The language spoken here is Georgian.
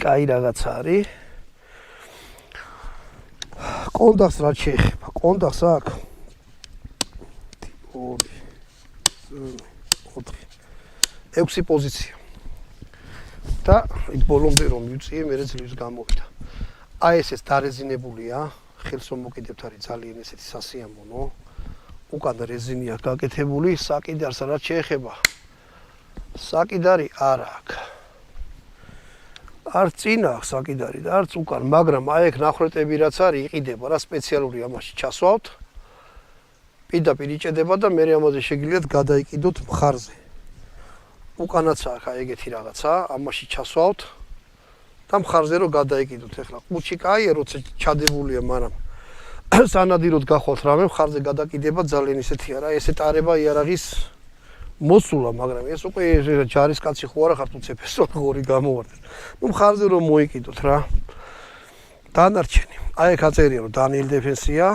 კაი რაღაცა არის. კონდახს რა შეეხება? კონდახს აქ 6 პოზიცია. და იქ ბოლომდე რომ მივწიე, მე ძლივს გამოვიდა. აი ეს დარეზინებულია, ხელს რომ მოკიდებთ არის ძალიან ესეთი სასიამოვნო. უკან რეზინია გაკეთებული, საკიდარს რა შეეხება? საკიდარი არ აქვს. არც წინ აქვს საკიდარი და არც უკან, მაგრამ აი ეგ ნახრეტები რაც არის, იყიდება რა სპეციალური ამაში ჩასვავთ. პირდაპირ იჭედება და მე ამაზე შეგიძლიათ გადაიკიდოთ მხარზე. უკანაც აქვს აი ეგეთი რაღაცა, ამაში ჩასვავთ და მხარზე რო გადაიკიდოთ. ეხლა ყუთი კაია, როცა ჩადებულია, მაგრამ სანადიროდ გახვალთ რამე, მხარზე გადაკიდება ძალიან ისეთი არა, ესე ტარება იარაღის მოსულა, მაგრამ ეს უკვე ჯარისკაცი ხო არა ხარ თუ ცეფესორი გამოვარდეთ. ნუ მხარზე რომ მოიკიდოთ რა. დანარჩენი. აი ეგ აწერია რომ დანიელ დეფენსია.